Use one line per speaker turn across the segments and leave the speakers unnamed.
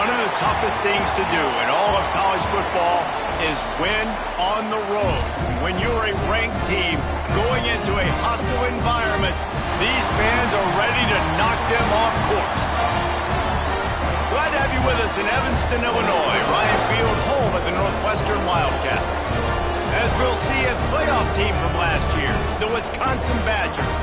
One of the toughest things to do in all of college football is win on the road. When you're a ranked team going into a hostile environment, these fans are ready to knock them off course. Glad to have you with us in Evanston, Illinois. Ryan Field, home of the Northwestern Wildcats. As we'll see, a playoff team from last year, the Wisconsin Badgers,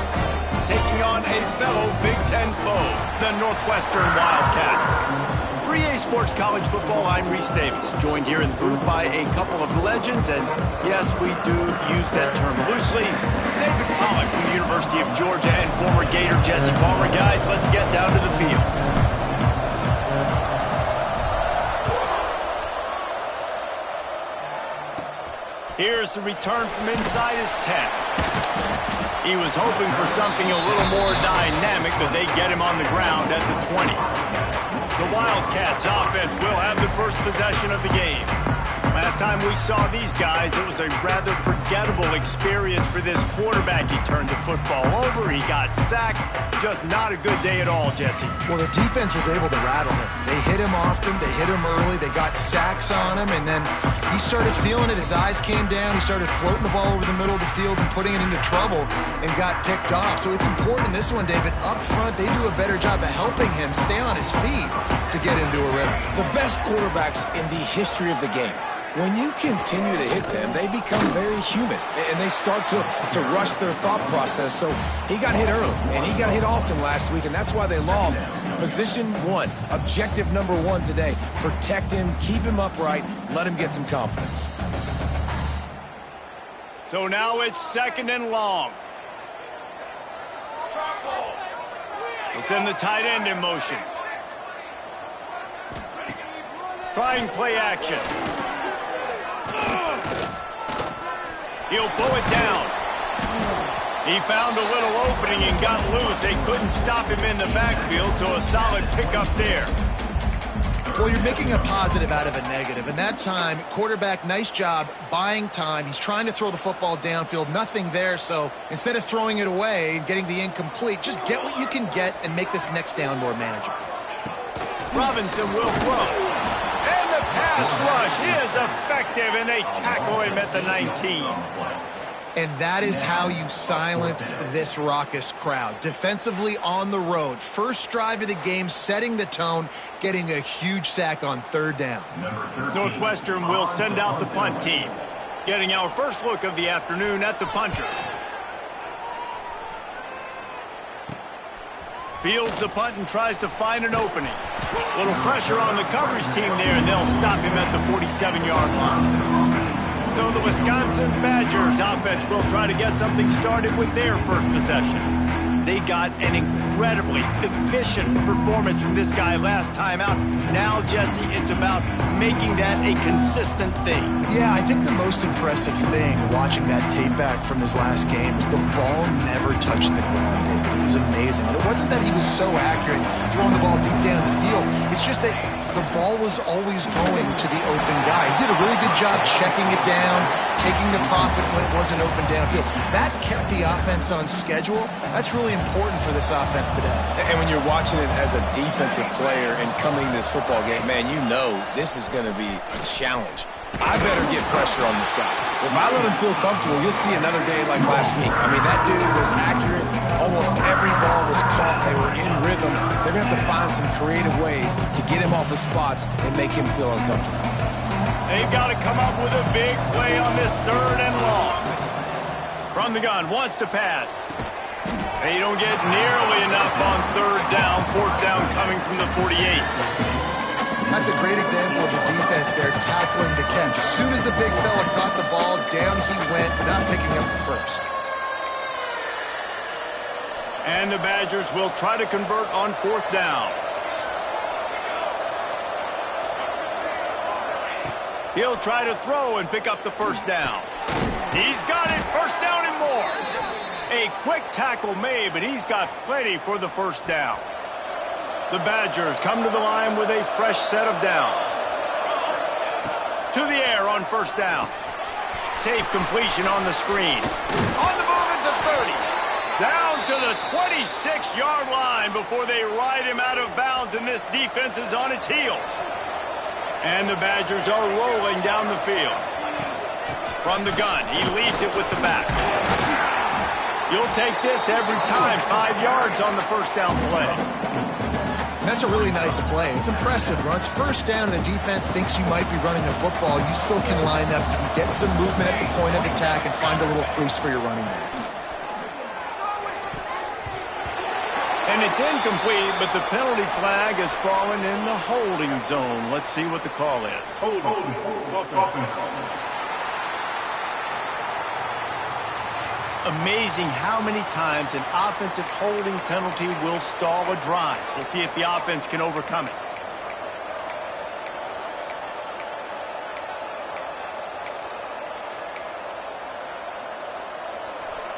taking on a fellow Big Ten foe, the Northwestern Wildcats. For EA Sports College Football, I'm Reese Davis, joined here in the booth by a couple of legends, and yes, we do use that term loosely. David Pollack from the University of Georgia and former Gator Jesse Palmer. Guys, let's get down to the field. Here's the return from inside his 10. He was hoping for something a little more dynamic, but they get him on the ground at the 20. The Wildcats offense will have the first possession of the game. Last time we saw these guys, it was a rather forgettable experience for this quarterback. He turned the football over, he got sacked. Just not a good day at all, Jesse.
Well, the defense was able to rattle him. They hit him often, they hit him early, they got sacks on him, and then he started feeling it. His eyes came down, he started floating the ball over the middle of the field and putting it into trouble and got picked off. So it's important this one, David. Up front, they do a better job of helping him stay on his feet to get into a rhythm.
The best quarterbacks in the history of the game, when you continue to hit them, they become very human, and they start to rush their thought process. So he got hit early, and he got hit often last week, and that's why they lost. Position one, objective number one today, protect him, keep him upright, let him get some confidence.
So now it's second and long. We'll send the tight end in motion. Trying play action. He'll pull it down. He found a little opening and got loose. They couldn't stop him in the backfield, so a solid pickup there.
Well, you're making a positive out of a negative. And that time, quarterback, nice job buying time. He's trying to throw the football downfield. Nothing there, so instead of throwing it away and getting the incomplete, just get what you can get and make this next down more manageable.
Robinson will throw. And the pass rush is effective, and they tackle him at the 19.
And that is how you silence this raucous crowd. Defensively on the road. First drive of the game, setting the tone, getting a huge sack on third down.
Northwestern will send out the punt team. Getting our first look of the afternoon at the punter. Fields the punt and tries to find an opening. Little pressure on the coverage team there, and they'll stop him at the 47-yard line. So the Wisconsin Badgers offense will try to get something started with their first possession. They got an incredibly efficient performance from this guy last time out. Now, Jesse, it's about making that a consistent thing.
Yeah, I think the most impressive thing watching that tape back from his last game is the ball never touched the ground, David. It was amazing. And it wasn't that he was so accurate throwing the ball deep down the field. It's just that the ball was always going to the open guy. He did a really good job checking it down, taking the profit when it wasn't open downfield. That kept the offense on schedule. That's really important for this offense today.
And when you're watching it as a defensive player and coming this football game, man, you know this is going to be a challenge. I better get pressure on this guy. If I let him feel comfortable, you'll see another day like last week. I mean, that dude was accurate. Almost every ball was caught. They were in rhythm. They're going to have to find some creative ways to get him off his spots and make him feel uncomfortable.
They've got to come up with a big play on this third and long. From the gun, wants to pass. They don't get nearly enough on third down. Fourth down coming from the 48.
That's a great example of the defense there tackling the catch. As soon as the big fella caught the ball, down he went, not picking up the first.
And the Badgers will try to convert on fourth down. He'll try to throw and pick up the first down. He's got it, first down and more. A quick tackle made, but he's got plenty for the first down. The Badgers come to the line with a fresh set of downs. To the air on first down. Safe completion on the screen. On the move is the 30. Down to the 26-yard line before they ride him out of bounds, and this defense is on its heels. And the Badgers are rolling down the field. From the gun, he leaves it with the back. You'll take this every time. 5 yards on the first down play.
That's a really nice play. It's impressive. When it's first down and the defense thinks you might be running the football, you still can line up, you can get some movement at the point of attack and find a little crease for your running back.
And it's incomplete, but the penalty flag has fallen in the holding zone. Let's see what the call is. Amazing how many times an offensive holding penalty will stall a drive. We'll see if the offense can overcome it.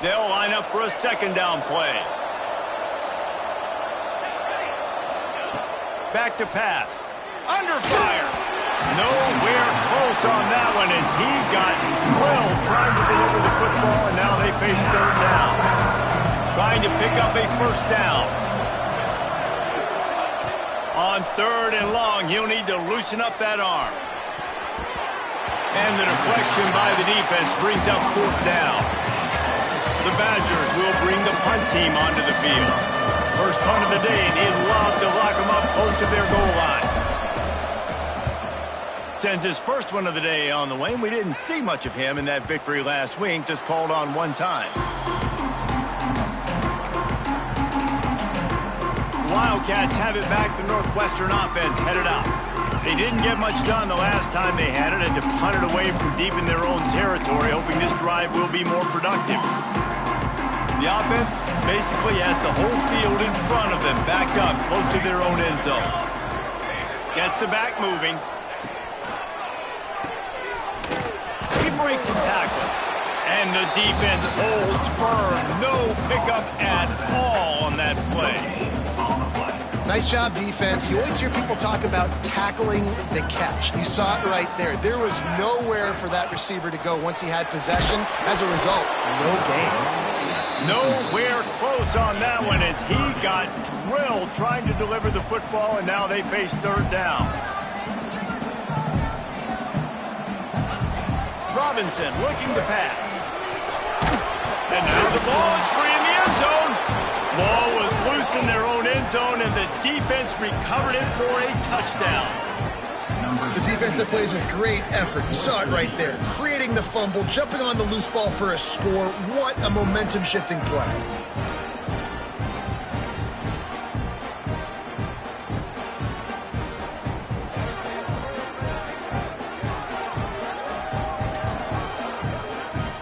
They'll line up for a second down play. Back to pass. Under fire. Nowhere close on that one as he got drilled trying to deliver the football, and now they face third down. Trying to pick up a first down. On third and long, he'll need to loosen up that arm. And the deflection by the defense brings up fourth down. The Badgers will bring the punt team onto the field. First punt of the day, and he'd love to lock them up close to their goal line. Sends his first one of the day on the way, and we didn't see much of him in that victory last week, just called on one time. Wildcats have it back. The Northwestern offense headed out. They didn't get much done the last time they had it, and to punt it away from deep in their own territory, hoping this drive will be more productive. The offense basically has the whole field in front of them, backed up close to their own end zone. Gets the back moving. He breaks a tackle. And the defense holds firm. No pickup at all on that play.
Nice job, defense. You always hear people talk about tackling the catch. You saw it right there. There was nowhere for that receiver to go once he had possession. As a result, no gain.
Nowhere close on that one as he got drilled trying to deliver the football, and now they face third down. Robinson looking to pass. And now the ball is free in the end zone. Ball was loose in their own end zone, and the defense recovered it for a touchdown.
It's a defense that plays with great effort. You saw it right there. Creating the fumble, jumping on the loose ball for a score. What a momentum-shifting play.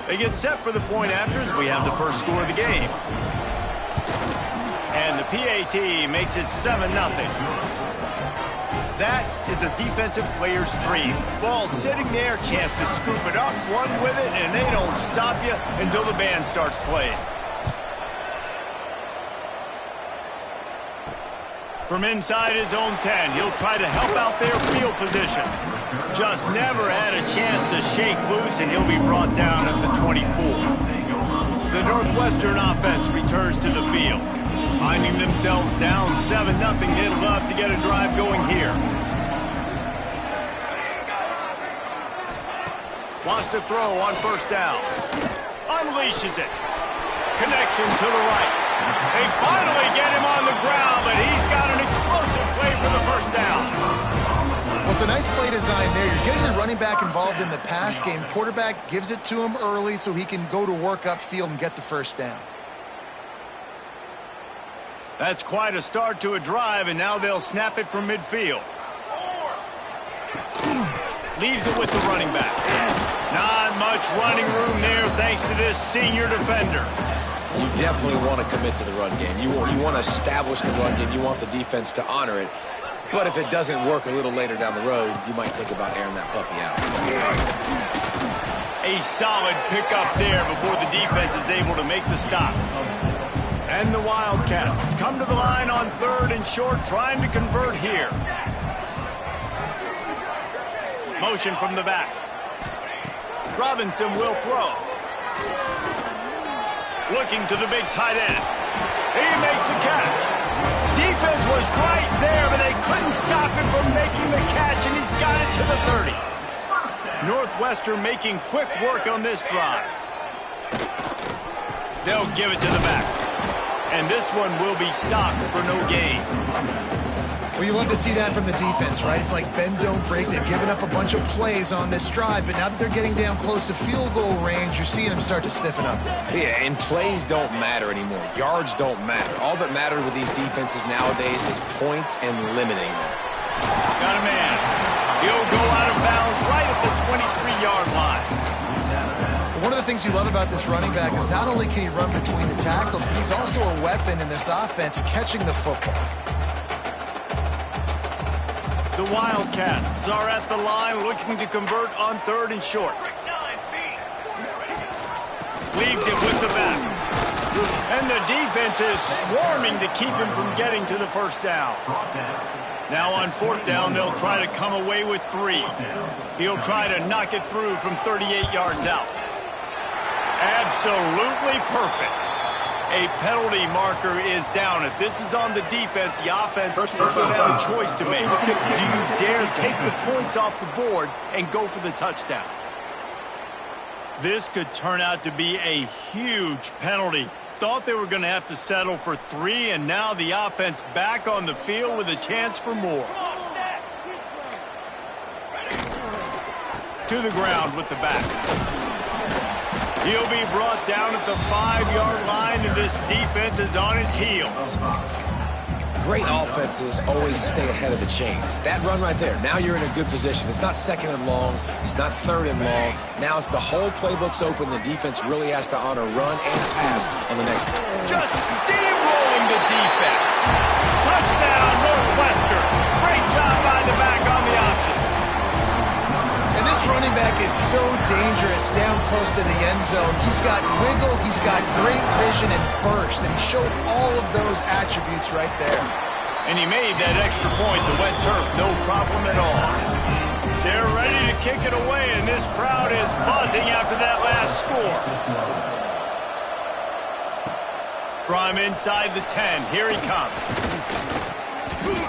They get set for the point afters. We have the first score of the game. And the PAT makes it 7-0. That is a defensive player's dream. Ball sitting there, chance to scoop it up, run with it, and they don't stop you until the band starts playing. From inside his own 10, he'll try to help out their field position. Just never had a chance to shake loose, and he'll be brought down at the 24. The Northwestern offense returns to the field. Finding themselves down 7-0, they'd love to get a drive going here. Wants to throw on first down. Unleashes it. Connection to the right. They finally get him on the ground, but he's got an explosive play for the first down.
Well, it's a nice play design there. You're getting the running back involved in the pass game. Quarterback gives it to him early so he can go to work upfield and get the first down.
That's quite a start to a drive, and now they'll snap it from midfield. Leaves it with the running back. Not much running room there thanks to this senior defender.
You definitely want to commit to the run game. You want to establish the run game. You want the defense to honor it. But if it doesn't work a little later down the road, you might think about airing that puppy out.
A solid pickup there before the defense is able to make the stop. And the Wildcats come to the line on third and short, trying to convert here. Motion from the back. Robinson will throw. looking to the big tight end. He makes the catch. Defense was right there, but they couldn't stop him from making the catch, and he's got it to the 30. Northwestern making quick work on this drive. They'll give it to the back. And this one will be stopped for no gain.
Well, you love to see that from the defense, right? It's like bend, don't break. They've given up a bunch of plays on this drive, but now that they're getting down close to field goal range, you're seeing them start to stiffen up.
Yeah, and plays don't matter anymore. Yards don't matter. All that matters with these defenses nowadays is points and limiting them.
Got a man. He'll go out of bounds right at the 23-yard line.
One of the things you love about this running back is not only can he run between the tackles, but he's also a weapon in this offense catching the football.
The Wildcats are at the line looking to convert on 3rd and short. Leaves it with the back. And the defense is swarming to keep him from getting to the first down. Now on 4th down, they'll try to come away with 3. He'll try to knock it through from 38 yards out. Absolutely perfect. A penalty marker is down. If this is on the defense, the offense is going to have a choice to make. Do you dare take the points off the board and go for the touchdown? This could turn out to be a huge penalty. Thought they were going to have to settle for 3, and now the offense back on the field with a chance for more. To the ground with the back. He'll be brought down at the 5-yard line, and this defense is on its heels.
Great offenses always stay ahead of the chains. That run right there, now you're in a good position. It's not 2nd and long. It's not 3rd and long. Now it's the whole playbook's open. The defense really has to honor run and pass on the next.
Just steamrolling the defense. Touchdown, Northwestern. Great job by the back on the option.
And this running back is so dangerous down close to the end zone. He's got wiggle, he's got great vision and burst, and he showed all of those attributes right there.
And he made that extra point, the wet turf, no problem at all. They're ready to kick it away, and this crowd is buzzing after that last score. From inside the 10, here he comes.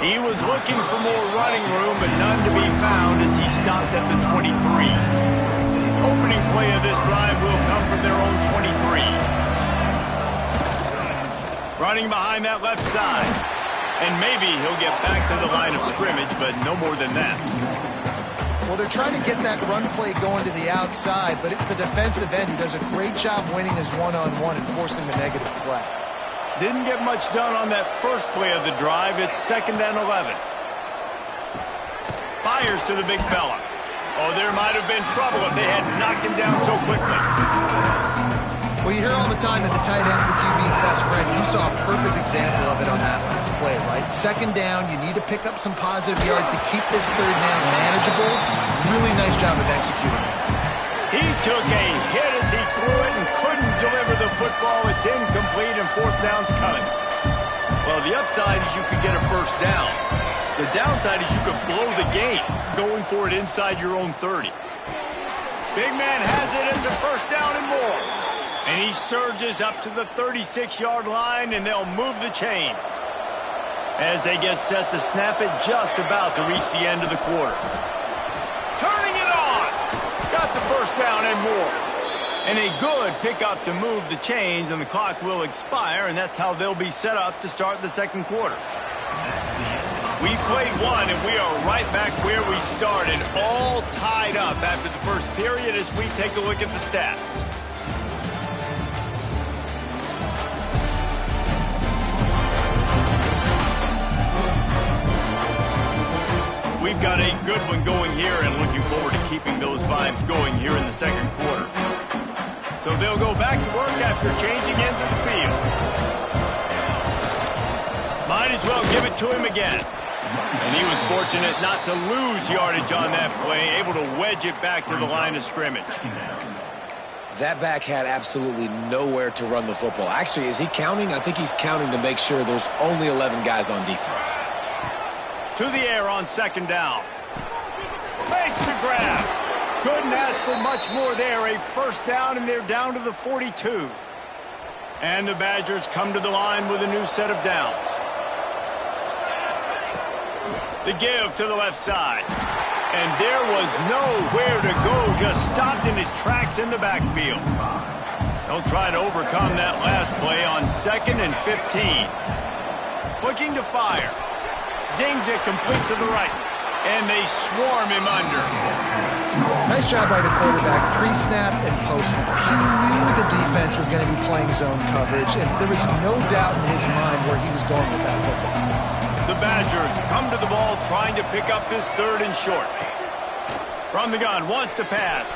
He was looking for more running room, but none to be found as he stopped at the 23. Opening play of this drive will come from their own 23. Running behind that left side. And maybe he'll get back to the line of scrimmage, but no more than that.
Well, they're trying to get that run play going to the outside, but it's the defensive end who does a great job winning his one-on-one and forcing the negative play.
Didn't get much done on that first play of the drive. It's 2nd and 11. Fires to the big fella. Oh, there might have been trouble if they had knocked him down so quickly.
Well, you hear all the time that the tight end's the QB's best friend. You saw a perfect example of it on that last play, right? 2nd down, you need to pick up some positive yards to keep this 3rd down manageable. Really nice job of executing that.
He took a hit as he threw it and couldn't deliver the football. It's incomplete, and 4th down's coming. Well, the upside is you could get a 1st down. The downside is you could blow the game going for it inside your own 30. Big man has it. It's a 1st down and more. And he surges up to the 36-yard line, and they'll move the chains as they get set to snap it just about to reach the end of the quarter. Turning it on. Got the 1st down and more. And a good pickup to move the chains, and the clock will expire, and that's how they'll be set up to start the 2nd quarter. We played 1, and we are right back where we started, all tied up after the first period as we take a look at the stats. We've got a good one going here, and looking forward to keeping those vibes going here in the 2nd quarter. So they'll go back to work after changing into the field. Might as well give it to him again. And he was fortunate not to lose yardage on that play, able to wedge it back to the line of scrimmage.
That back had absolutely nowhere to run the football. Actually, is he counting? I think he's counting to make sure there's only 11 guys on defense.
To the air on 2nd down. Makes the grab. Couldn't ask for much more there. A 1st down, and they're down to the 42. And the Badgers come to the line with a new set of downs. The give to the left side. And there was nowhere to go, just stopped in his tracks in the backfield. They'll try to overcome that last play on 2nd and 15. Looking to fire. Zings it complete to the right. And they swarm him under.
Nice job by the quarterback, pre-snap and post-snap. He knew the defense was going to be playing zone coverage, and there was no doubt in his mind where he was going with that football.
The Badgers come to the ball trying to pick up this 3rd and short. From the gun, wants to pass.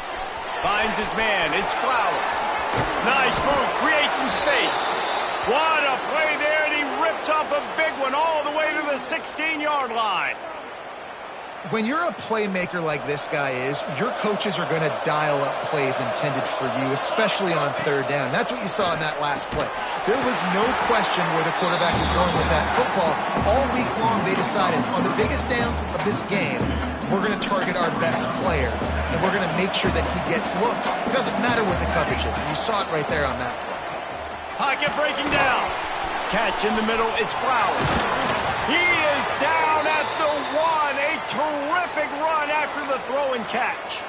Finds his man, it's Flowers. Nice move, creates some space. What a play there, and he rips off a big one all the way to the 16-yard line.
When you're a playmaker like this guy is, your coaches are going to dial up plays intended for you, especially on 3rd down. That's what you saw in that last play. There was no question where the quarterback was going with that football. All week long, they decided on the biggest downs of this game, we're going to target our best player, and we're going to make sure that he gets looks. It doesn't matter what the coverage is, and you saw it right there on that play.
Pocket breaking down. Catch in the middle, it's Flowers. He is down at the 1. A terrific run after the throw and catch.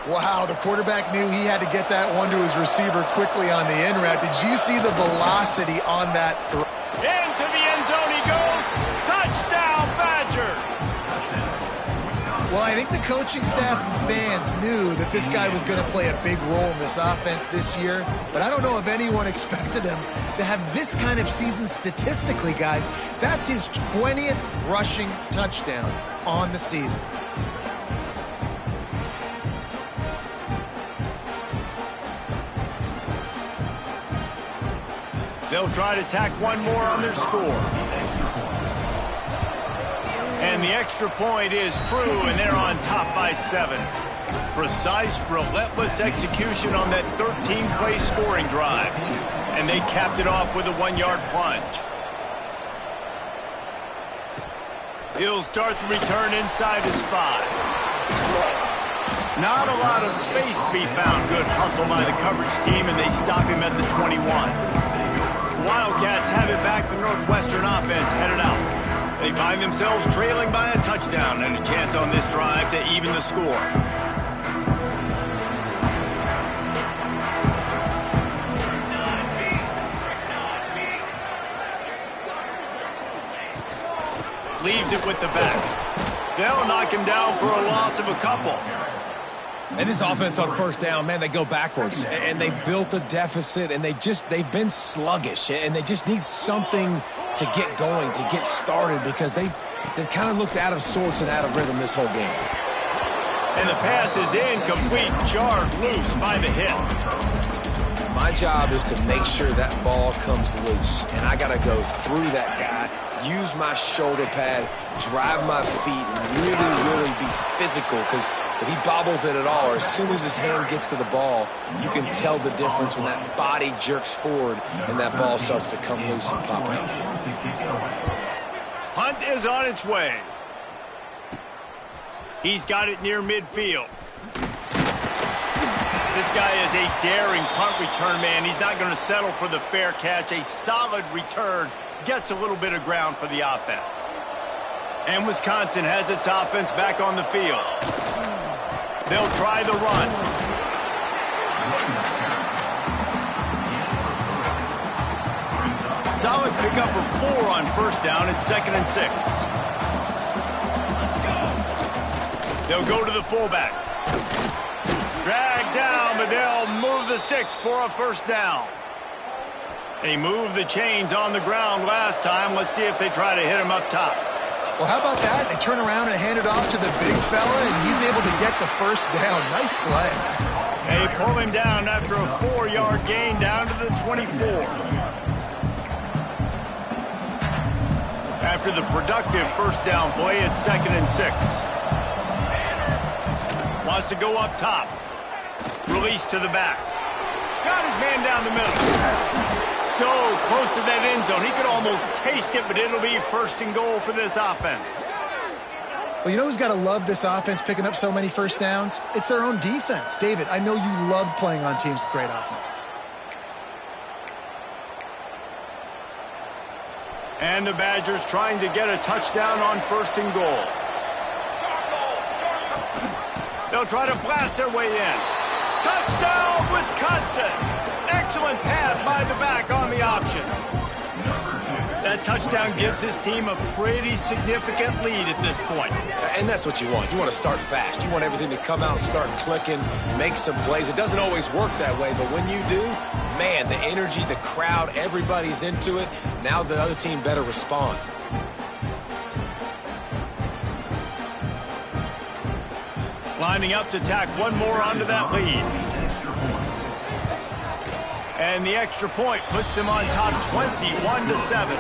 Wow, the quarterback knew he had to get that one to his receiver quickly on the in route. Did you see the velocity on that throw?
Into the end zone he goes. Touchdown, Badgers.
Well, I think the coaching staff and fans knew that this guy was going to play a big role in this offense this year, but I don't know if anyone expected him to have this kind of season statistically, guys. That's his 20th rushing touchdown on the season.
They'll try to tack one more on their score. And the extra point is true, and they're on top by 7. Precise, relentless execution on that 13-play scoring drive. And they capped it off with a 1-yard plunge. He'll start the return inside his 5. Not a lot of space to be found. Good hustle by the coverage team, and they stop him at the 21. The Wildcats have it back. The Northwestern offense headed out. They find themselves trailing by a touchdown and a chance on this drive to even the score. Leaves it with the back. They'll knock him down for a loss of a couple.
And this offense on 1st down, man, they go backwards. And they built a deficit, and they've been sluggish. And they just need something to get going, to get started, because they've kind of looked out of sorts and out of rhythm this whole game.
And the pass is incomplete, jarred loose by the hit.
My job is to make sure that ball comes loose. And I got to go through that guy, use my shoulder pad, drive my feet, and really be physical, because if he bobbles it at all, or as soon as his hand gets to the ball, you can tell the difference when that body jerks forward and that ball starts to come loose and pop out.
Hunt is on its way. He's got it near midfield. This guy is a daring punt return man. He's not going to settle for the fair catch. A solid return gets a little bit of ground for the offense. And Wisconsin has its offense back on the field. They'll try the run. Solid pickup for 4 on 1st down. It's 2nd and 6. They'll go to the fullback. Drag down, but they'll move the sticks for a 1st down. They moved the chains on the ground last time. Let's see if they try to hit him up top.
Well, how about that? They turn around and hand it off to the big fella, and he's able to get the 1st down. Nice play.
They pull him down after a 4-yard gain down to the 24. After the productive 1st down play, it's 2nd and 6. Wants to go up top. Release to the back. Got his man down the middle. So close to that end zone. He could almost taste it, but it'll be 1st and goal for this offense.
Well, you know who's got to love this offense picking up so many 1st downs? It's their own defense. David, I know you love playing on teams with great offenses.
And the Badgers trying to get a touchdown on 1st and goal. They'll try to blast their way in. Touchdown, Wisconsin! Excellent pass by the back on the option. That touchdown gives his team a pretty significant lead at this point.
And that's what you want. You want to start fast. You want everything to come out and start clicking, make some plays. It doesn't always work that way, but when you do, man, the energy, the crowd, everybody's into it. Now the other team better respond.
Lining up to tack one more onto that lead. And the extra point puts them on top 21-7.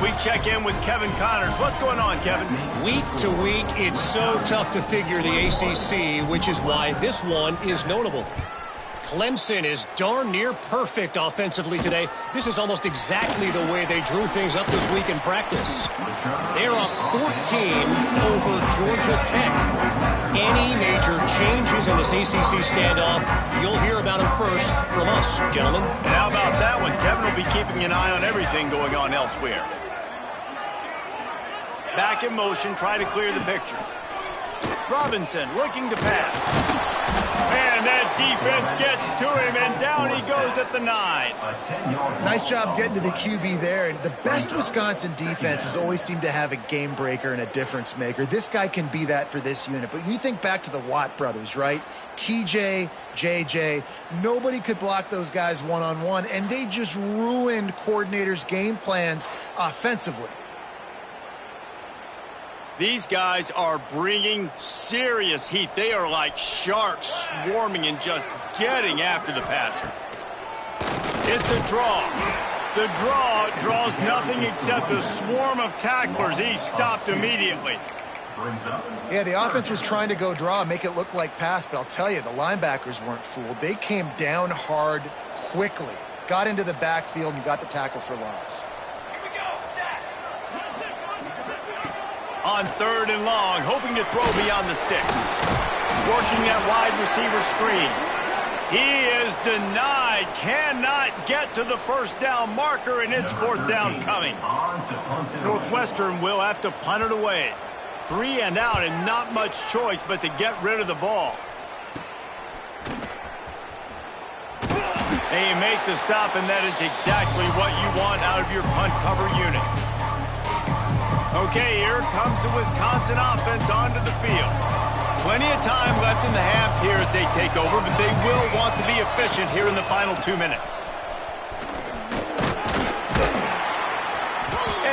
We check in with Kevin Connors. What's going on, Kevin?
Week to week, it's so tough to figure the ACC, which is why this one is notable. Clemson is darn near perfect offensively today. This is almost exactly the way they drew things up this week in practice. They're up 14 over Georgia Tech. Any major changes in this ACC standoff, you'll hear about them first from us, gentlemen.
And how about that one? Kevin will be keeping an eye on everything going on elsewhere. Back in motion, try to clear the picture. Robinson looking to pass. And that defense gets to him, and down he goes at the 9.
Nice job getting to the QB there. And the best Wisconsin defenses always seem to have a game breaker and a difference maker. This guy can be that for this unit. But you think back to the Watt brothers, right? TJ, JJ, nobody could block those guys one-on-one, and they just ruined coordinators' game plans offensively.
These guys are bringing serious heat. They are like sharks swarming and just getting after the passer. It's a draw. The draw draws nothing except a swarm of tacklers. He's stopped immediately.
Yeah, the offense was trying to go draw, make it look like pass, but I'll tell you, the linebackers weren't fooled. They came down hard quickly, got into the backfield, and got the tackle for loss.
On 3rd and long, hoping to throw beyond the sticks. Working that wide receiver screen. He is denied. Cannot get to the first down marker, and it's 4th down coming. Northwestern will have to punt it away. 3 and out, and not much choice but to get rid of the ball. And you make the stop, and that is exactly what you want out of your punt cover unit. Okay, here comes the Wisconsin offense onto the field. Plenty of time left in the half here as they take over, but they will want to be efficient here in the final 2 minutes.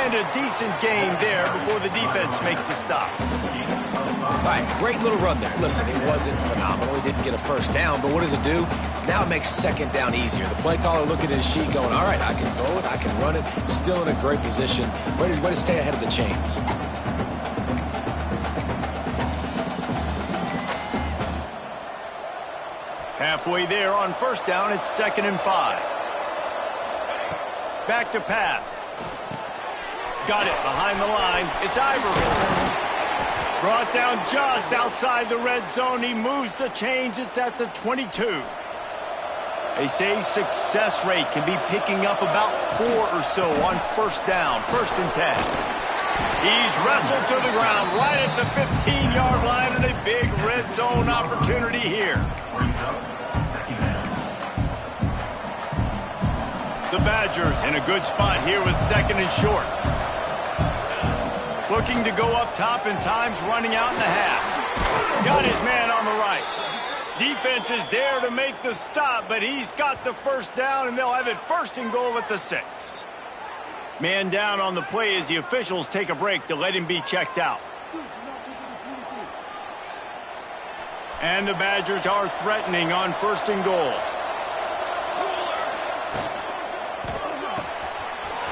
And a decent gain there before the defense makes the stop.
All right, great little run there. Listen, it wasn't phenomenal. He didn't get a first down, but what does it do? Now it makes 2nd down easier. The play caller looking at his sheet going, all right, I can throw it, I can run it. Still in a great position. Way to stay ahead of the chains.
Halfway there on 1st down, it's 2nd and 5. Back to pass. Got it behind the line. It's Ivory. Brought down just outside the red zone. He moves the chains. It's at the 22. They say success rate can be picking up about 4 or so on 1st down, 1st and 10. He's wrestled to the ground right at the 15-yard line, and a big red zone opportunity here. The Badgers in a good spot here with 2nd and short. Looking to go up top, and time's running out in the half. Got his man on the right. Defense is there to make the stop, but he's got the 1st down, and they'll have it 1st and goal at the 6. Man down on the play as the officials take a break to let him be checked out. And the Badgers are threatening on 1st and goal.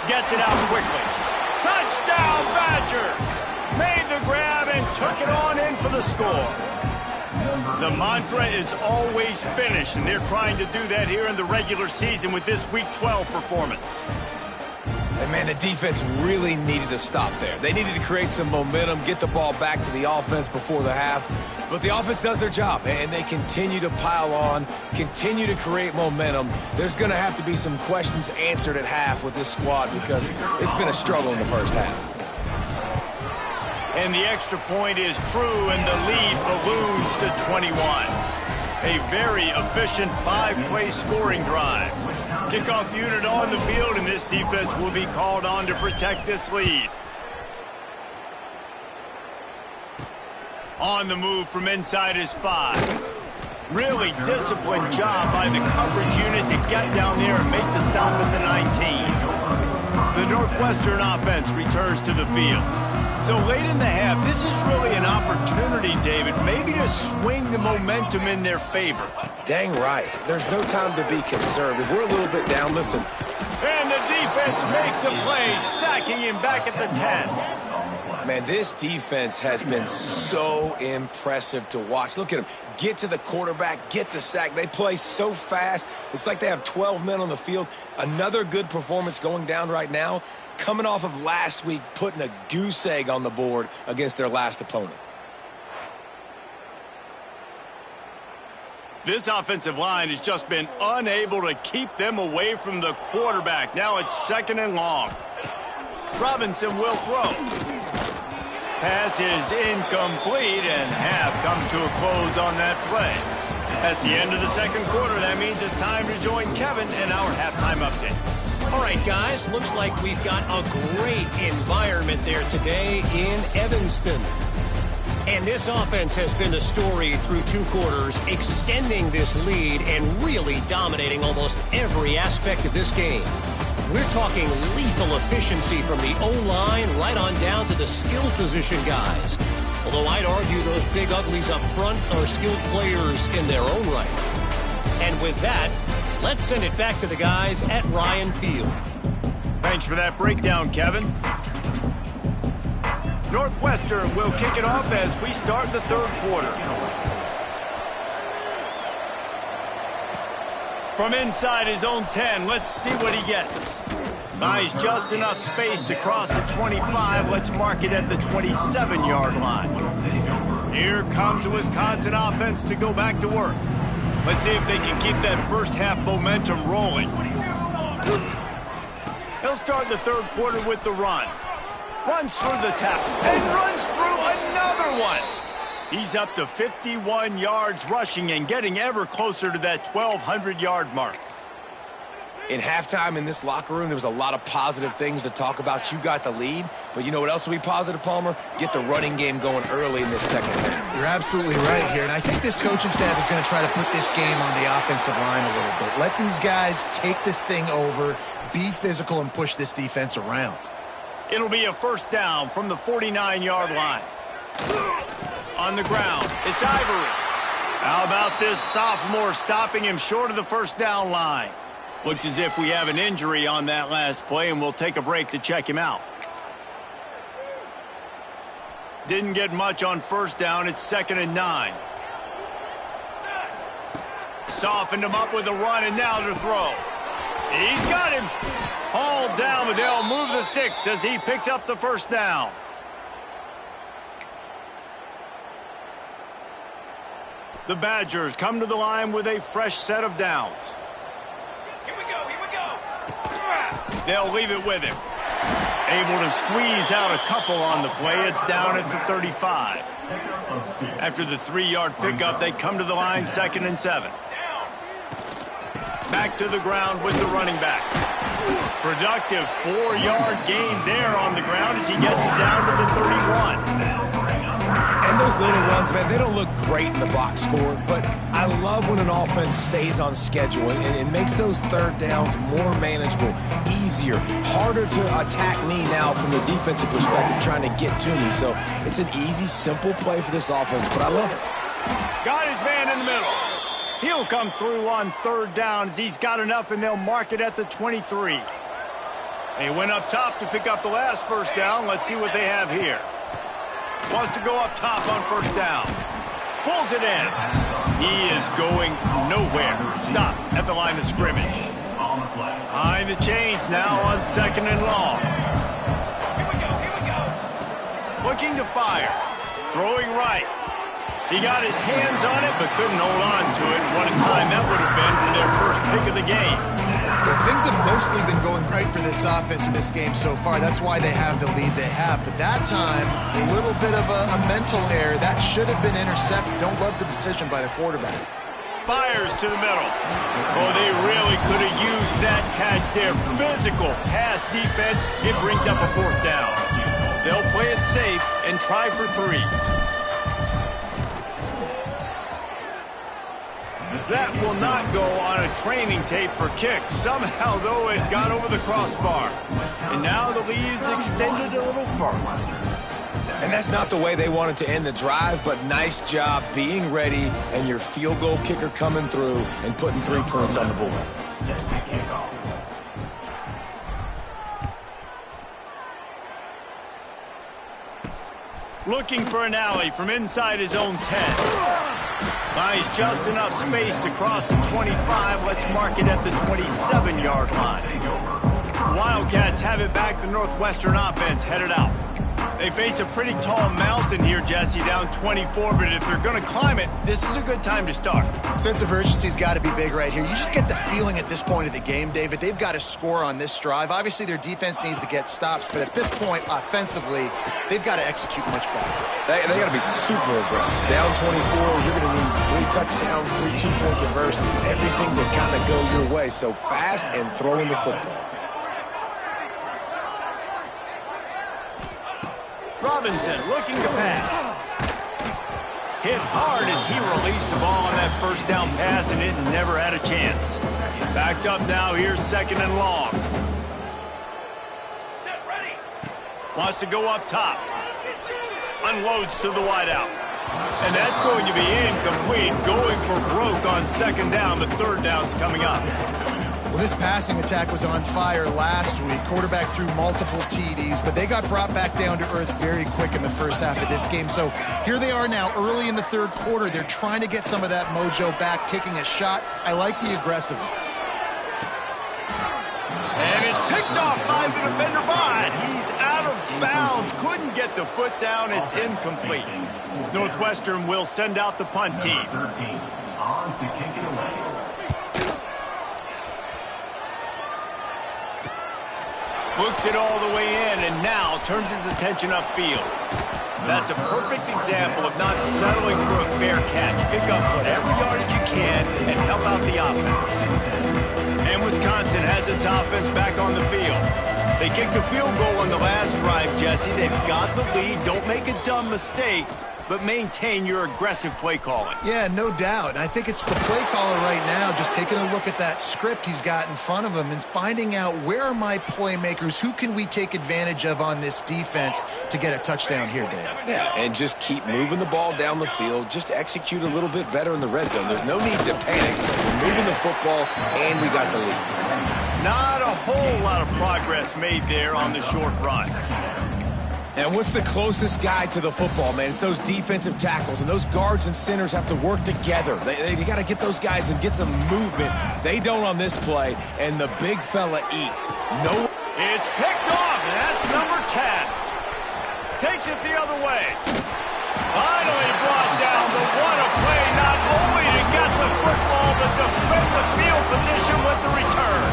Gets it out quickly. Touchdown, Badger! Made the grab and took it on in for the score. The mantra is always finish, and they're trying to do that here in the regular season with this Week 12 performance.
And, man, the defense really needed to stop there. They needed to create some momentum, get the ball back to the offense before the half. But the offense does their job, and they continue to pile on, continue to create momentum. There's going to have to be some questions answered at half with this squad because it's been a struggle in the first half.
And the extra point is true, and the lead balloons to 21. A very efficient 5-play scoring drive. Kickoff unit on the field, and this defense will be called on to protect this lead. On the move from inside is 5. Really disciplined job by the coverage unit to get down there and make the stop at the 19. The Northwestern offense returns to the field. So late in the half, this is really an opportunity, David, maybe to swing the momentum in their favor.
Dang right. There's no time to be concerned. If we're a little bit down, listen.
And the defense makes a play, sacking him back at the 10.
Man, this defense has been so impressive to watch. Look at them. Get to the quarterback, get the sack. They play so fast. It's like they have 12 men on the field. Another good performance going down right now. Coming off of last week, putting a goose egg on the board against their last opponent.
This offensive line has just been unable to keep them away from the quarterback. Now it's 2nd and long. Robinson will throw. Pass is incomplete, and half comes to a close on that play. That's the end of the second quarter. That means it's time to join Kevin in our halftime update.
All right, guys, looks like we've got a great environment there today in Evanston. And this offense has been the story through 2 quarters, extending this lead and really dominating almost every aspect of this game. We're talking lethal efficiency from the O-line right on down to the skill position guys. Although I'd argue those big uglies up front are skilled players in their own right. And with that, let's send it back to the guys at Ryan Field.
Thanks for that breakdown, Kevin. Northwestern will kick it off as we start the 3rd quarter. From inside his own 10, let's see what he gets. Buys just enough space to cross the 25. Let's mark it at the 27-yard line. Here comes the Wisconsin offense to go back to work. Let's see if they can keep that first half momentum rolling. He'll start the 3rd quarter with the run. Runs through the tackle and runs through another one. He's up to 51 yards rushing and getting ever closer to that 1,200-yard mark.
In halftime in this locker room, there was a lot of positive things to talk about. You got the lead, but you know what else will be positive, Palmer? Get the running game going early in this second half.
You're absolutely right here, and I think this coaching staff is going to try to put this game on the offensive line a little bit. Let these guys take this thing over, be physical, and push this defense around.
It'll be a first down from the 49-yard line. On the ground, it's Ivory. How about this sophomore stopping him short of the first down line? Looks as if we have an injury on that last play, and we'll take a break to check him out. Didn't get much on first down. It's 2nd and 9. Softened him up with a run, and now to throw. He's got him. Hauled down, but they'll move the sticks as he picks up the first down. The Badgers come to the line with a fresh set of downs.
Here we go.
They'll leave it with him. Able to squeeze out a couple on the play. It's down at the 35. After the 3-yard pickup, they come to the line 2nd and 7. Back to the ground with the running back. Productive 4-yard gain there on the ground as he gets it down to the 31.
And those little runs, man, they don't look great in the box score, but I love when an offense stays on schedule and it makes those 3rd downs more manageable, easier, harder to attack me now from the defensive perspective trying to get to me. So it's an easy, simple play for this offense, but I love it.
Got his man in the middle. He'll come through on 3rd down as he's got enough, and they'll mark it at the 23. They went up top to pick up the last first down. Let's see what they have here. Wants to go up top on first down. Pulls it in. He is going nowhere. Stop at the line of scrimmage. Behind the chains now on 2nd and long.
Here we go.
Looking to fire. Throwing right. He got his hands on it, but couldn't hold on to it. What a time that would have been for their first pick of the game.
Well, things have mostly been going right for this offense in this game so far. That's why they have the lead they have. But that time, a little bit of a mental error. That should have been intercepted. Don't love the decision by the quarterback.
Fires to the middle. Oh, they really could have used that catch there. Physical pass defense. It brings up a 4th down. They'll play it safe and try for 3. That will not go on a training tape for kicks. Somehow, though, it got over the crossbar. And now the lead is extended a little further.
And that's not the way they wanted to end the drive, but nice job being ready and your field goal kicker coming through and putting 3 points on the board.
Looking for an alley from inside his own 10. Buys just enough space to cross the 25. Let's mark it at the 27-yard line. Wildcats have it back. The Northwestern offense headed out. They face a pretty tall mountain here, Jesse, down 24, but if they're going to climb it, this is a good time to start.
Sense of urgency's got to be big right here. You just get the feeling at this point of the game, David, they've got to score on this drive. Obviously, their defense needs to get stops, but at this point, offensively, they've got to execute much better.
They got to be super aggressive. Down 24, you're going to need 3 touchdowns, 3 2-point conversions, everything to kind of go your way. So fast and throwing the football.
Robinson looking to pass. Hit hard as he released the ball on that 1st down pass, and it never had a chance. Backed up now, here's 2nd and long.
Set, ready.
Wants to go up top. Unloads to the wideout. And that's going to be incomplete. Going for broke on 2nd down, but 3rd down's coming up.
Well, this passing attack was on fire last week. Quarterback threw multiple TDs, but they got brought back down to earth very quick in the first half of this game. So here they are now early in the 3rd quarter. They're trying to get some of that mojo back, taking a shot. I like the aggressiveness.
And it's picked off by the defender, but he's out of bounds. Couldn't get the foot down. It's incomplete. Northwestern will send out the punt team.
On to kick it away.
Looks it all the way in and now turns his attention upfield. That's a perfect example of not settling for a fair catch. Pick up whatever yardage you can and help out the offense. And Wisconsin has its offense back on the field. They kicked a field goal on the last drive, Jesse. They've got the lead. Don't make a dumb mistake, but maintain your aggressive play calling.
Yeah, no doubt. And I think it's the play caller right now just taking a look at that script he's got in front of him and finding out where are my playmakers, who can we take advantage of on this defense to get a touchdown here, Dave.
Yeah, and just keep moving the ball down the field. Just execute a little bit better in the red zone. There's no need to panic. We're moving the football, and we got the lead.
Not a whole lot of progress made there on the short run.
And what's the closest guy to the football, man? It's those defensive tackles, and those guards and centers have to work together. They got to get those guys and get some movement. They don't on this play, and the big fella eats. No.
It's picked off, and that's number 10. Takes it the other way. Finally brought down, but what a play, not only to get the football, but to flip the field position with the return.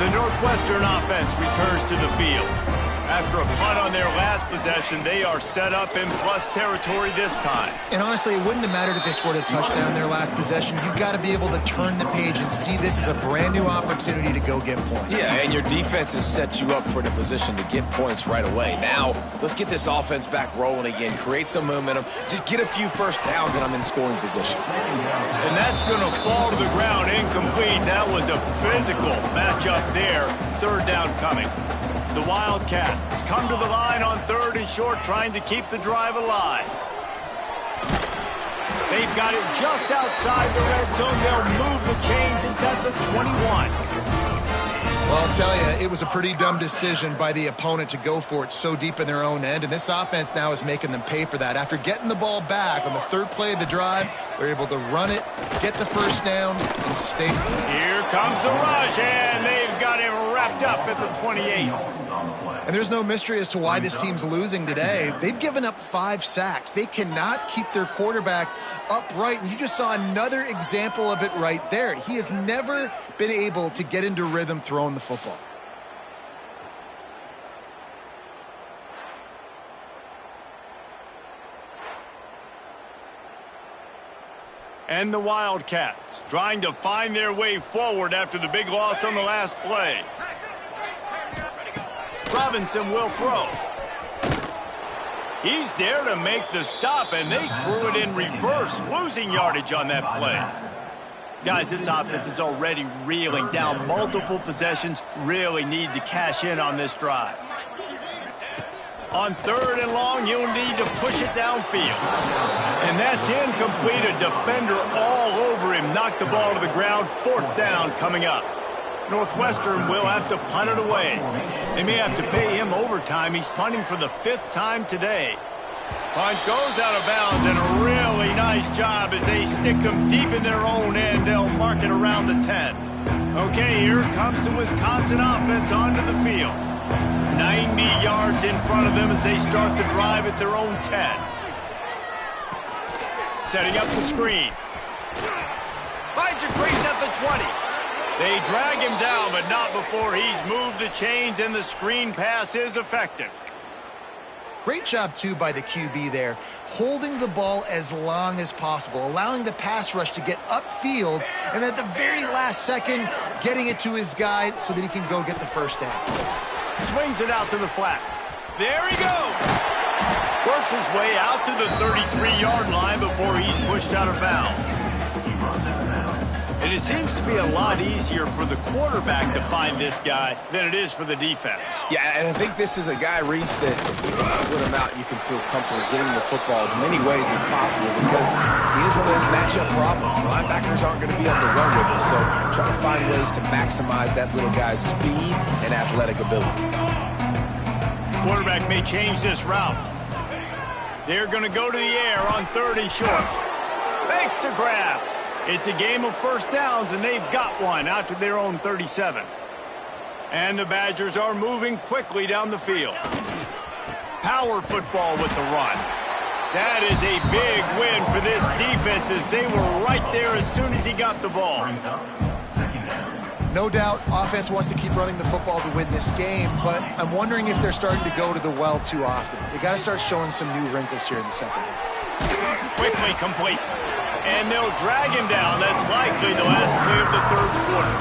The Northwestern offense returns to the field. After a punt on their last possession, they are set up in plus territory this time.
And honestly, it wouldn't have mattered if they scored a touchdown their last possession. You've got to be able to turn the page and see this as a brand new opportunity to go get points.
Yeah, and your defense has set you up for the position to get points right away. Now, let's get this offense back rolling again, create some momentum, just get a few first downs, and I'm in scoring position.
And that's going to fall to the ground incomplete. That was a physical matchup there. 3rd down coming. The Wildcats come to the line on 3rd and short, trying to keep the drive alive. They've got it just outside the red zone. They'll move the chains. It's at the 21.
Well, I'll tell you, it was a pretty dumb decision by the opponent to go for it so deep in their own end, and this offense now is making them pay for that. After getting the ball back on the third play of the drive, they're able to run it, get the first down, and stay.
Here comes the rush, and they've got him wrapped up at the 28.
And there's no mystery as to why this team's losing today. They've given up 5 sacks. They cannot keep their quarterback upright, and you just saw another example of it right there. He has never been able to get into rhythm throwing the football.
And the Wildcats trying to find their way forward after the big loss on the last play. Robinson will throw. He's there to make the stop, and they threw it in reverse, losing yardage on that play. Guys, this offense is already reeling down multiple possessions, really need to cash in on this drive. On 3rd and long, you'll need to push it downfield. And that's incomplete. A defender all over him. Knocked the ball to the ground. 4th down coming up. Northwestern will have to punt it away. They may have to pay him overtime. He's punting for the 5th time today. Punt goes out of bounds, and a really nice job as they stick them deep in their own end. They'll mark it around the 10. Okay, here comes the Wisconsin offense onto the field. 90 yards in front of them as they start the drive at their own 10. Setting up the screen. Finds a crease at the 20. They drag him down, but not before he's moved the chains, and the screen pass is effective.
Great job, too, by the QB there, holding the ball as long as possible, allowing the pass rush to get upfield, and at the very last second, getting it to his guy so that he can go get the first down.
Swings it out to the flat. There he goes. Works his way out to the 33-yard line before he's pushed out of bounds. And it seems to be a lot easier for the quarterback to find this guy than it is for the defense.
Yeah, and I think this is a guy, Reese, that you can split him out. You can feel comfortable getting the football as many ways as possible because he is one of those matchup problems. The linebackers aren't going to be able to run with him, so try to find ways to maximize that little guy's speed and athletic ability.
Quarterback may change this route. They're going to go to the air on 3rd and short. Makes the grab. It's a game of first downs, and they've got one out to their own 37. And the Badgers are moving quickly down the field. Power football with the run. That is a big win for this defense as they were right there as soon as he got the ball.
No doubt, offense wants to keep running the football to win this game, but I'm wondering if they're starting to go to the well too often. They got to start showing some new wrinkles here in the second half.
Quickly complete. And they'll drag him down. That's likely the last play of the 3rd quarter.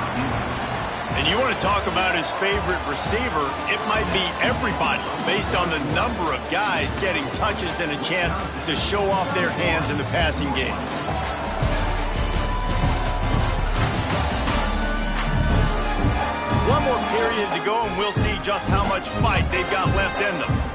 And you want to talk about his favorite receiver, it might be everybody based on the number of guys getting touches and a chance to show off their hands in the passing game. One more period to go, and we'll see just how much fight they've got left in them.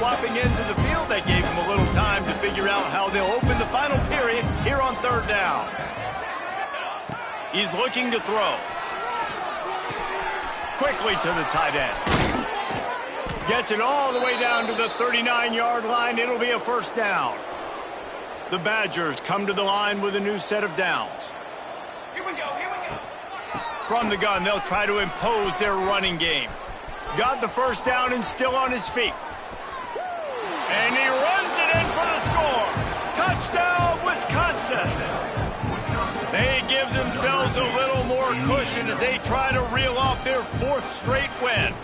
Swapping into the field, that gave him a little time to figure out how they'll open the final period here on 3rd down. He's looking to throw. Quickly to the tight end. Gets it all the way down to the 39-yard line. It'll be a first down. The Badgers come to the line with a new set of downs.
Here we go, here we go.
From the gun, they'll try to impose their running game. Got the first down and still on his feet. And he runs it in for the score. Touchdown, Wisconsin. They give themselves a little more cushion as they try to reel off their 4th straight win.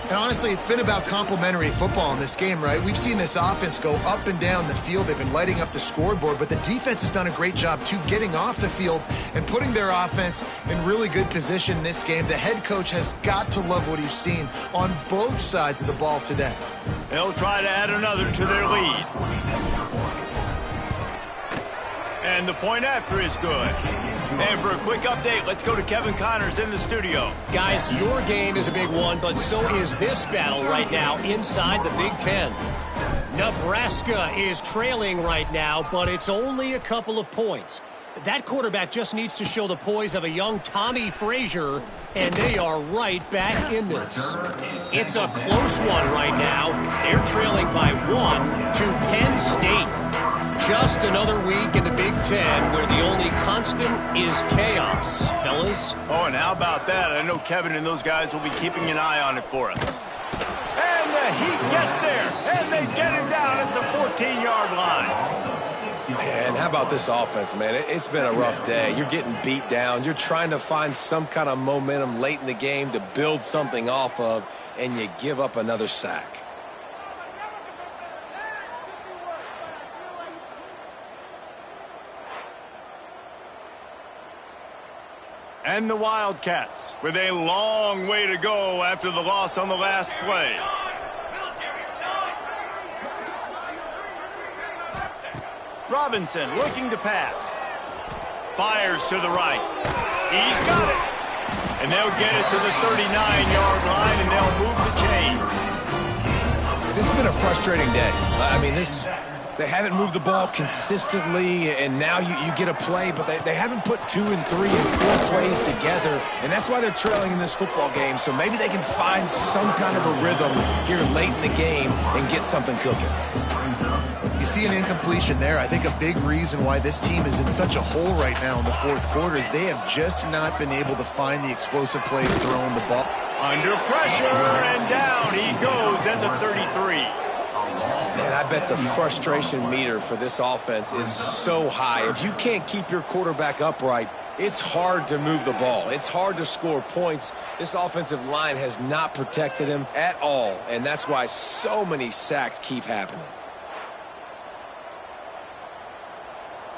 And honestly, it's been about complementary football in this game, right? We've seen this offense go up and down the field. They've been lighting up the scoreboard, but the defense has done a great job, too, getting off the field and putting their offense in really good position in this game. The head coach has got to love what he's seen on both sides of the ball today. They'll
try to add another to their lead. And the point after is good. And for a quick update, let's go to Kevin Connors in the studio.
Guys, your game is a big one, but so is this battle right now inside the Big Ten. Nebraska is trailing right now, but it's only a couple of points. That quarterback just needs to show the poise of a young Tommy Frazier, and they are right back in this. It's a close one right now. They're trailing by 1 to Penn State. Just another week in the Big Ten where the only constant is chaos, fellas.
Oh, and how about that? I know Kevin and those guys will be keeping an eye on it for us. And the Heat gets there, and they get him down at the 14-yard line.
Man, how about this offense, man? It's been a rough day. You're getting beat down. You're trying to find some kind of momentum late in the game to build something off of, and you give up another sack.
And the Wildcats with a long way to go after the loss on the last play. Robinson looking to pass. Fires to the right. He's got it. And they'll get it to the 39-yard line, and they'll move the chains.
This has been a frustrating day. I mean, they haven't moved the ball consistently, and now you get a play, but they haven't put 2 and 3 and 4 plays together, and that's why they're trailing in this football game. So maybe they can find some kind of a rhythm here late in the game and get something cooking.
You see an incompletion there. I think a big reason why this team is in such a hole right now in the fourth quarter is they have just not been able to find the explosive plays throwing the ball.
Under pressure, and down he goes at the 33.
Man, I bet the frustration meter for this offense is so high. If you can't keep your quarterback upright, it's hard to move the ball. It's hard to score points. This offensive line has not protected him at all, and that's why so many sacks keep happening.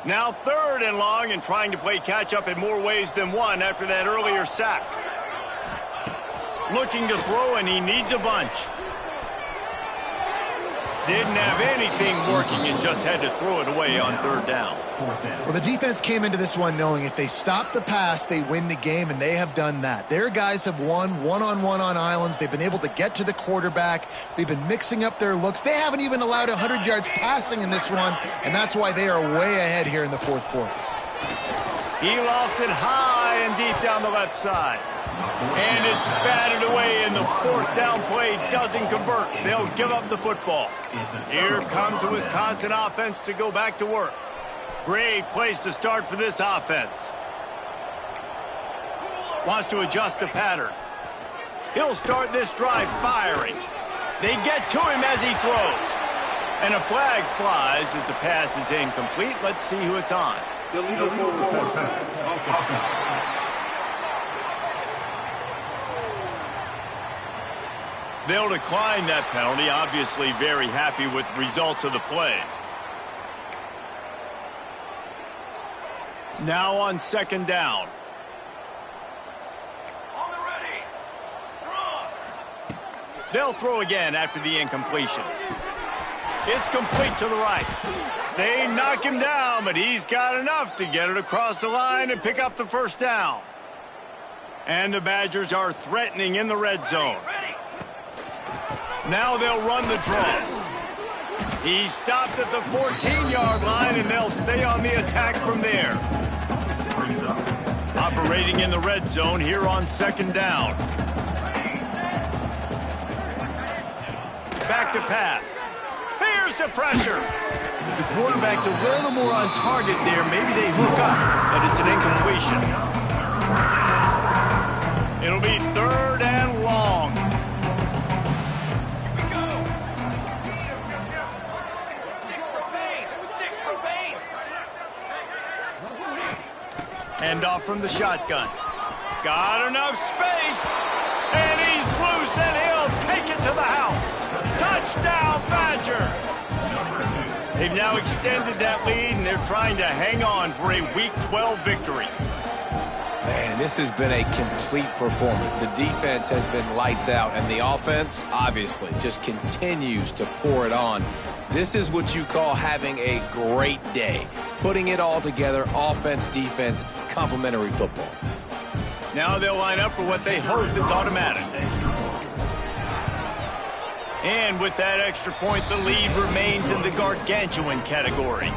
Now 3rd and long, and trying to play catch-up in more ways than one after that earlier sack. Looking to throw, and he needs a bunch. Didn't have anything working and just had to throw it away on 3rd down.
Well, the defense came into this one knowing if they stop the pass, they win the game, and they have done that. Their guys have won one-on-one on islands. They've been able to get to the quarterback. They've been mixing up their looks. They haven't even allowed 100 yards passing in this one, and that's why they are way ahead here in the fourth quarter.
He lofts it high and deep down the left side. And it's batted away, and the 4th down play doesn't convert. They'll give up the football. Here comes the Wisconsin offense to go back to work. Great place to start for this offense. Wants to adjust the pattern. He'll start this drive firing. They get to him as he throws. And a flag flies as the pass is incomplete. Let's see who it's on. They'll decline that penalty, obviously very happy with the results of the play. Now on 2nd down.
On the ready. Throw.
They'll throw again after the incompletion. It's complete to the right. They knock him down, but he's got enough to get it across the line and pick up the 1st down. And the Badgers are threatening in the red zone.
Ready.
Now they'll run the draw. He stopped at the 14-yard line, and they'll stay on the attack from there. Operating in the red zone here on 2nd down. Back to pass. Here's the pressure. If the quarterback's a little more on target there, maybe they hook up, but it's an incompletion. It'll be 3rd and long. Hand off from the shotgun. Got enough space. And he's loose, and he'll take it to the house. Touchdown, Badgers. They've now extended that lead, and they're trying to hang on for a Week 12 victory.
Man, this has been a complete performance. The defense has been lights out, and the offense, obviously, just continues to pour it on. This is what you call having a great day. Putting it all together, offense, defense, complementary football.
Now they'll line up for what they hope is automatic. And with that extra point, the lead remains in the gargantuan category.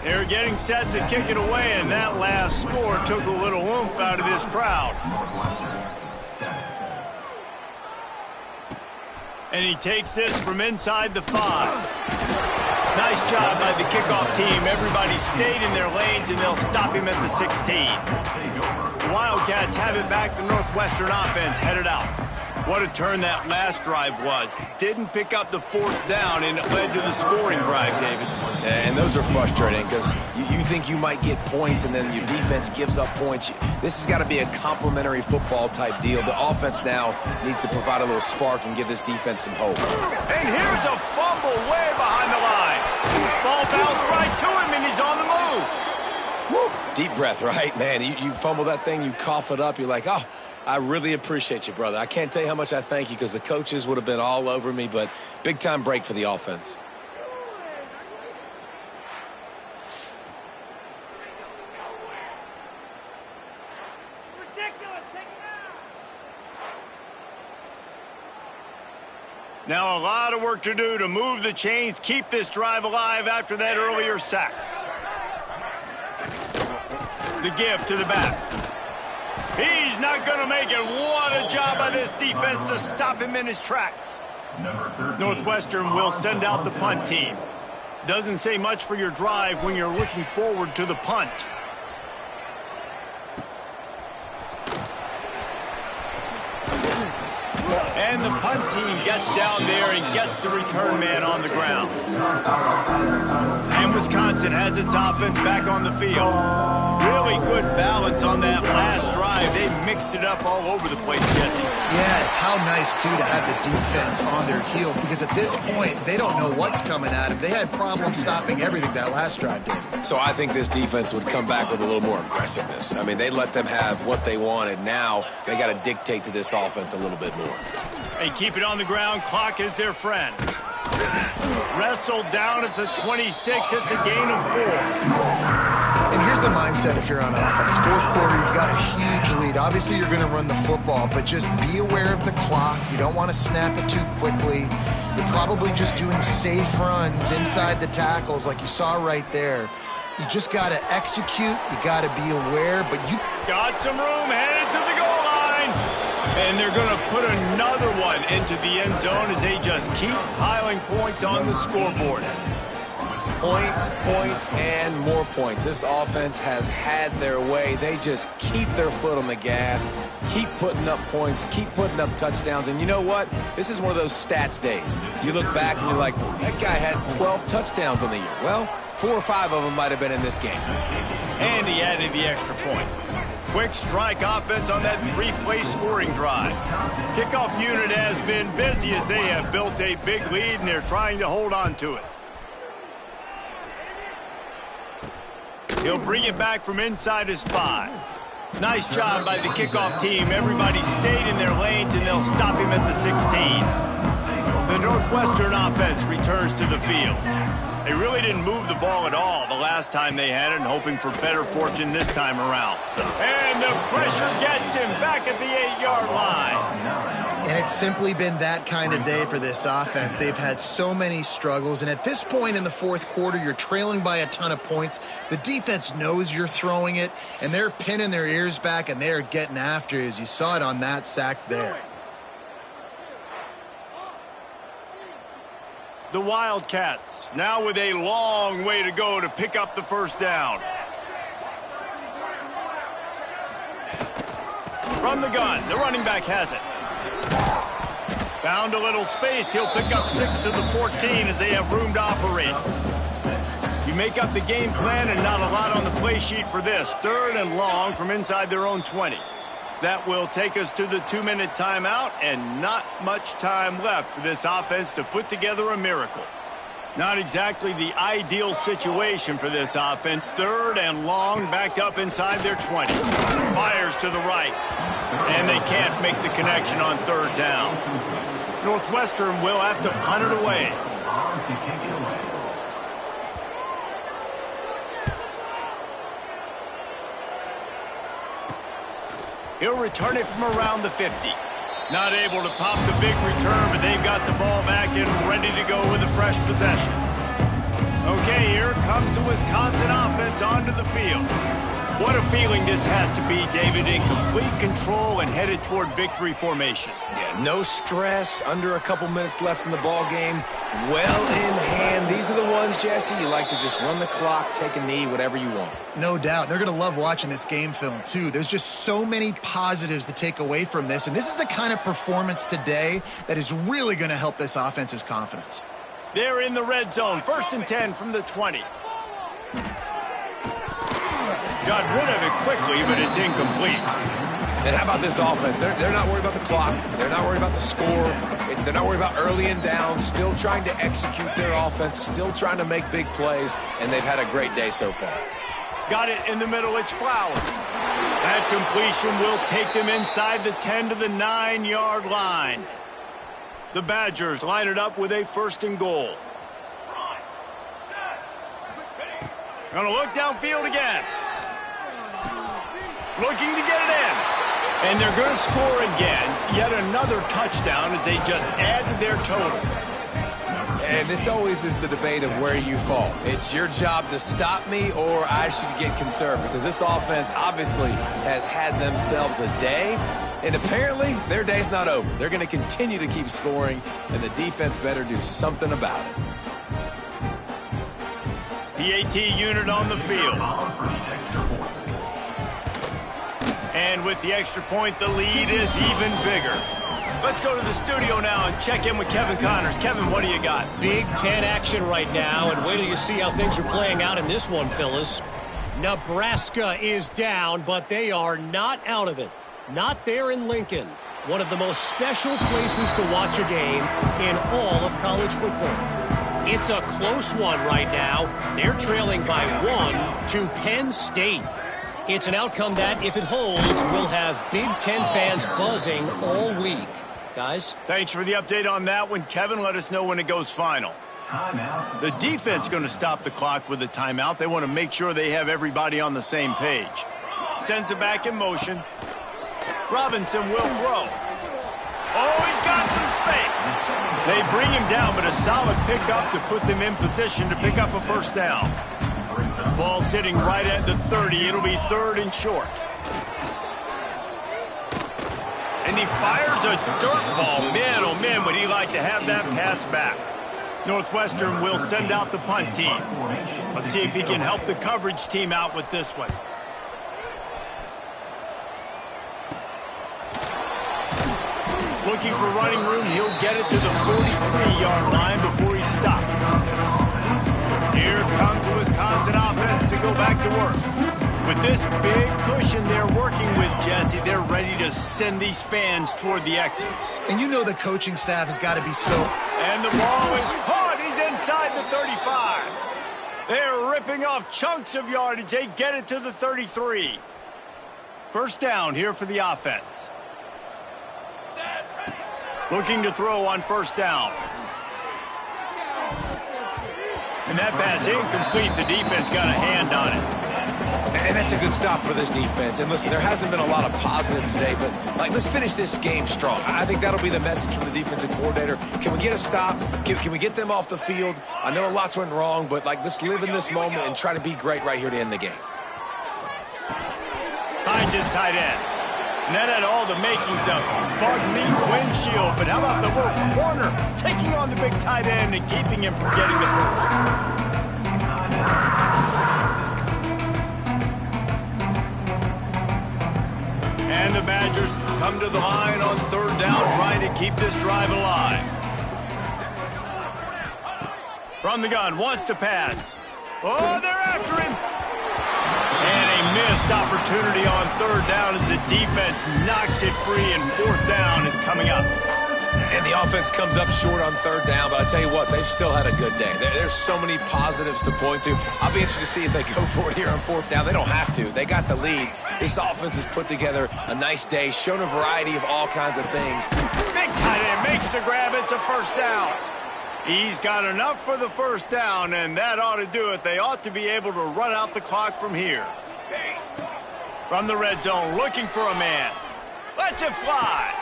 They're getting set to kick it away, and that last score took a little oomph out of this crowd. And he takes this from inside the 5. Nice job by the kickoff team. Everybody stayed in their lanes, and they'll stop him at the 16. The Wildcats have it back. The Northwestern offense headed out. What a turn that last drive was. Didn't pick up the 4th down, and it led to the scoring drive, David.
And those are frustrating because you think you might get points, and then your defense gives up points. This has got to be a complementary football type deal. The offense now needs to provide a little spark and give this defense some hope.
And here's a fumble way behind the line. Ball bounced right to him, and he's on the move.
Woo. Deep breath, right? Man, you fumble that thing, you cough it up, you're like, oh, I really appreciate you, brother. I can't tell you how much I thank you because the coaches would have been all over me, but big-time break for the offense.
Now a lot of work to do to move the chains, keep this drive alive after that earlier sack. The give to the back. He's not going to make it. What a job by this defense to stop him in his tracks. Northwestern will send out the punt team. Doesn't say much for your drive when you're looking forward to the punt. And the punt team gets down there and gets the return man on the ground. And Wisconsin has its offense back on the field. Really good balance on that last drive. They mixed it up all over the place, Jesse.
Yeah, how nice, too, to have the defense on their heels, because at this point, they don't know what's coming at them. They had problems stopping everything that last drive did.
So I think this defense would come back with a little more aggressiveness. I mean, they let them have what they wanted. Now they got to dictate to this offense a little bit more.
They keep it on the ground. Clock is their friend. Wrestled down at the 26. It's a gain of 4.
And here's the mindset if you're on offense. 4th quarter, you've got a huge lead. Obviously, you're going to run the football, but just be aware of the clock. You don't want to snap it too quickly. You're probably just doing safe runs inside the tackles like you saw right there. You just got to execute. You got to be aware, but you
got some room headed to the goal line. And they're going to put another one into the end zone as they just keep piling points on the scoreboard.
Points, points, and more points. This offense has had their way. They just keep their foot on the gas, keep putting up points, keep putting up touchdowns. And you know what? This is one of those stats days. You look back and you're like, that guy had 12 touchdowns on the year. Well, 4 or 5 of them might have been in this game.
And he added the extra point. Quick strike offense on that 3-play scoring drive. Kickoff unit has been busy as they have built a big lead, and they're trying to hold on to it. He'll bring it back from inside his 5. Nice job by the kickoff team. Everybody stayed in their lanes, and they'll stop him at the 16. The Northwestern offense returns to the field. They really didn't move the ball at all the last time they had it, and hoping for better fortune this time around. And the pressure gets him back at the 8-yard line.
And it's simply been that kind of day for this offense. They've had so many struggles, and at this point in the 4th quarter, you're trailing by a ton of points. The defense knows you're throwing it, and they're pinning their ears back, and they're getting after you, as you saw it on that sack there.
The Wildcats now with a long way to go to pick up the 1st down. From the gun, the running back has it. Found a little space. He'll pick up 6 of the 14 as they have room to operate. You make up the game plan and not a lot on the play sheet for this. 3rd and long from inside their own 20. That will take us to the 2-minute timeout, and not much time left for this offense to put together a miracle. Not exactly the ideal situation for this offense. 3rd and long, backed up inside their 20. Fires to the right, and they can't make the connection on 3rd down. Northwestern will have to punt it away.
on to kick it away.
He'll return it from around the 50. Not able to pop the big return, but they've got the ball back and ready to go with a fresh possession. Okay, here comes the Wisconsin offense onto the field. What a feeling this has to be, David, in complete control and headed toward victory formation.
Yeah, no stress, under a couple minutes left in the ball game, well in hand. These are the ones, Jesse, you like to just run the clock, take a knee, whatever you want.
No doubt. They're going to love watching this game film, too. There's just so many positives to take away from this, and this is the kind of performance today that is really going to help this offense's confidence.
They're in the red zone, 1st and 10 from the 20. Got rid of it quickly, but it's incomplete.
And how about this offense? They're not worried about the clock. They're not worried about the score. They're not worried about early and down. Still trying to execute their offense. Still trying to make big plays. And they've had a great day so far.
Got it in the middle. It's Flowers. That completion will take them inside the 10 to the 9-yard line. The Badgers line it up with a 1st and goal. Gonna look downfield again. Looking to get it in. And they're going to score again. Yet another touchdown as they just add to their total.
And this always is the debate of where you fall. It's your job to stop me or I should get conserved, because this offense obviously has had themselves a day. And apparently their day's not over. They're going to continue to keep scoring, and the defense better do something about it.
PAT unit on the field. And with the extra point, the lead is even bigger. Let's go to the studio now and check in with Kevin Connors. Kevin, what do you got?
Big Ten action right now, and wait till you see how things are playing out in this one, fellas. Nebraska is down, but they are not out of it. Not there in Lincoln. One of the most special places to watch a game in all of college football. It's a close one right now. They're trailing by 1 to Penn State. It's an outcome that, if it holds, will have Big Ten fans buzzing all week. Guys?
Thanks for the update on that one. Kevin, let us know when it goes final.
Timeout.
The defense going to stop the clock with a timeout. They want to make sure they have everybody on the same page. Sends it back in motion. Robinson will throw. Oh, he's got some space. They bring him down, but a solid pickup to put them in position to pick up a 1st down. Ball sitting right at the 30. It'll be 3rd and short. And he fires a dirt ball. Man, oh man, would he like to have that pass back. Northwestern will send out the punt team. Let's see if he can help the coverage team out with this one. Looking for running room. He'll get it to the 43-yard line before he's stopped. Here comes the Wisconsin offense to go back to work. With this big cushion they're working with, Jesse, they're ready to send these fans toward the exits.
And you know the coaching staff has got to be so...
And the ball is caught. He's inside the 35. They're ripping off chunks of yardage. They get it to the 33. 1st down here for the offense. Looking to throw on 1st down. And that pass incomplete. The defense got a hand on it.
And that's a good stop for this defense. And listen, there hasn't been a lot of positive today, but let's finish this game strong. I think that'll be the message from the defensive coordinator. Can we get a stop? Can we get them off the field? I know lots went wrong, but let's live in this moment and try to be great right here to end the game.
Finds his tight end. And that had all the makings of bug meat windshield. But how about the little corner taking on the big tight end and keeping him from getting the 1st? And the Badgers come to the line on 3rd down, trying to keep this drive alive. From the gun, wants to pass. Oh, they're after him. And a missed opportunity on 3rd down as the defense knocks it free, and 4th down is coming up.
And the offense comes up short on 3rd down, but I tell you what, they've still had a good day. There's so many positives to point to. I'll be interested to see if they go for it here on 4th down. They don't have to. They got the lead. This offense has put together a nice day, shown a variety of all kinds of things.
Big tight end makes the grab. It's a 1st down. He's got enough for the first down, and that ought to do it. They ought to be able to run out the clock from here. From the red zone, looking for a man. Lets it fly.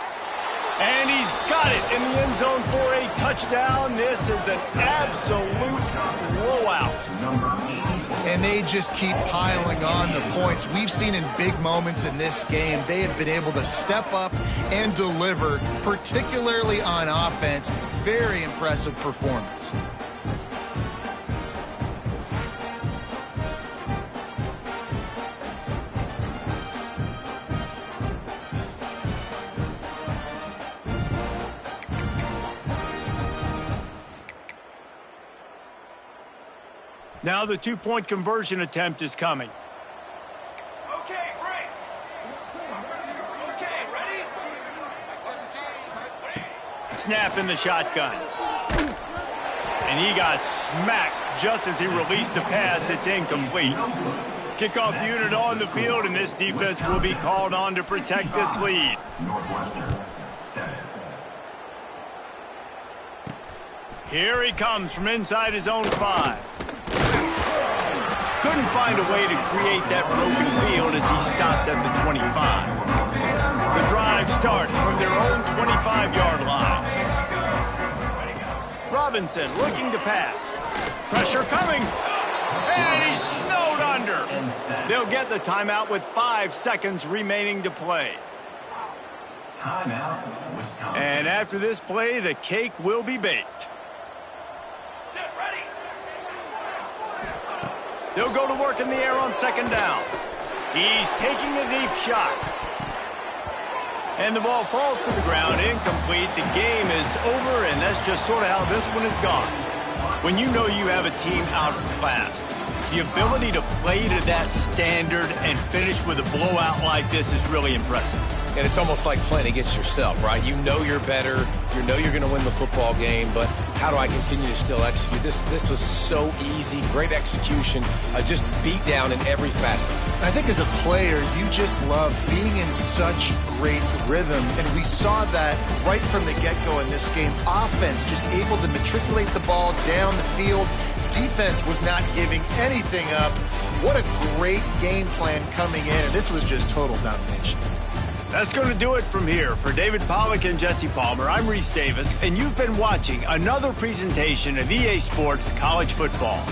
And he's got it in the end zone for a touchdown. This is an absolute blowout.
And they just keep piling on the points. We've seen in big moments in this game, they have been able to step up and deliver, particularly on offense. Very impressive performance.
Now the two-point conversion attempt is coming.
Okay, break. Okay, ready?
Snap in the shotgun. And he got smacked just as he released the pass. It's incomplete. Kickoff unit on the field, and this defense will be called on to protect this lead.
Northwestern, 7.
Here he comes from inside his own 5. Couldn't find a way to create that broken field as he stopped at the 25. The drive starts from their own 25-yard line. Robinson looking to pass. Pressure coming. And he's snowed under. They'll get the timeout with 5 seconds remaining to play.
Timeout, Wisconsin.
And after this play, the cake will be baked.
Set, ready?
They'll go to work in the air on second down. He's taking a deep shot. And the ball falls to the ground, incomplete. The game is over, and that's just sort of how this one is gone. When you know you have a team outclassed, the ability to play to that standard and finish with a blowout like this is really impressive.
And it's almost like playing against yourself, right? You know you're better. You know you're going to win the football game, but how do I continue to still execute? This was so easy. Great execution. Just beat down in every facet.
I think as a player, you just love being in such great rhythm, and we saw that right from the get-go in this game. Offense just able to matriculate the ball down the field. Defense was not giving anything up. What a great game plan coming in, and this was just total domination.
That's going to do it from here. For David Pollack and Jesse Palmer, I'm Reese Davis, and you've been watching another presentation of EA Sports College Football.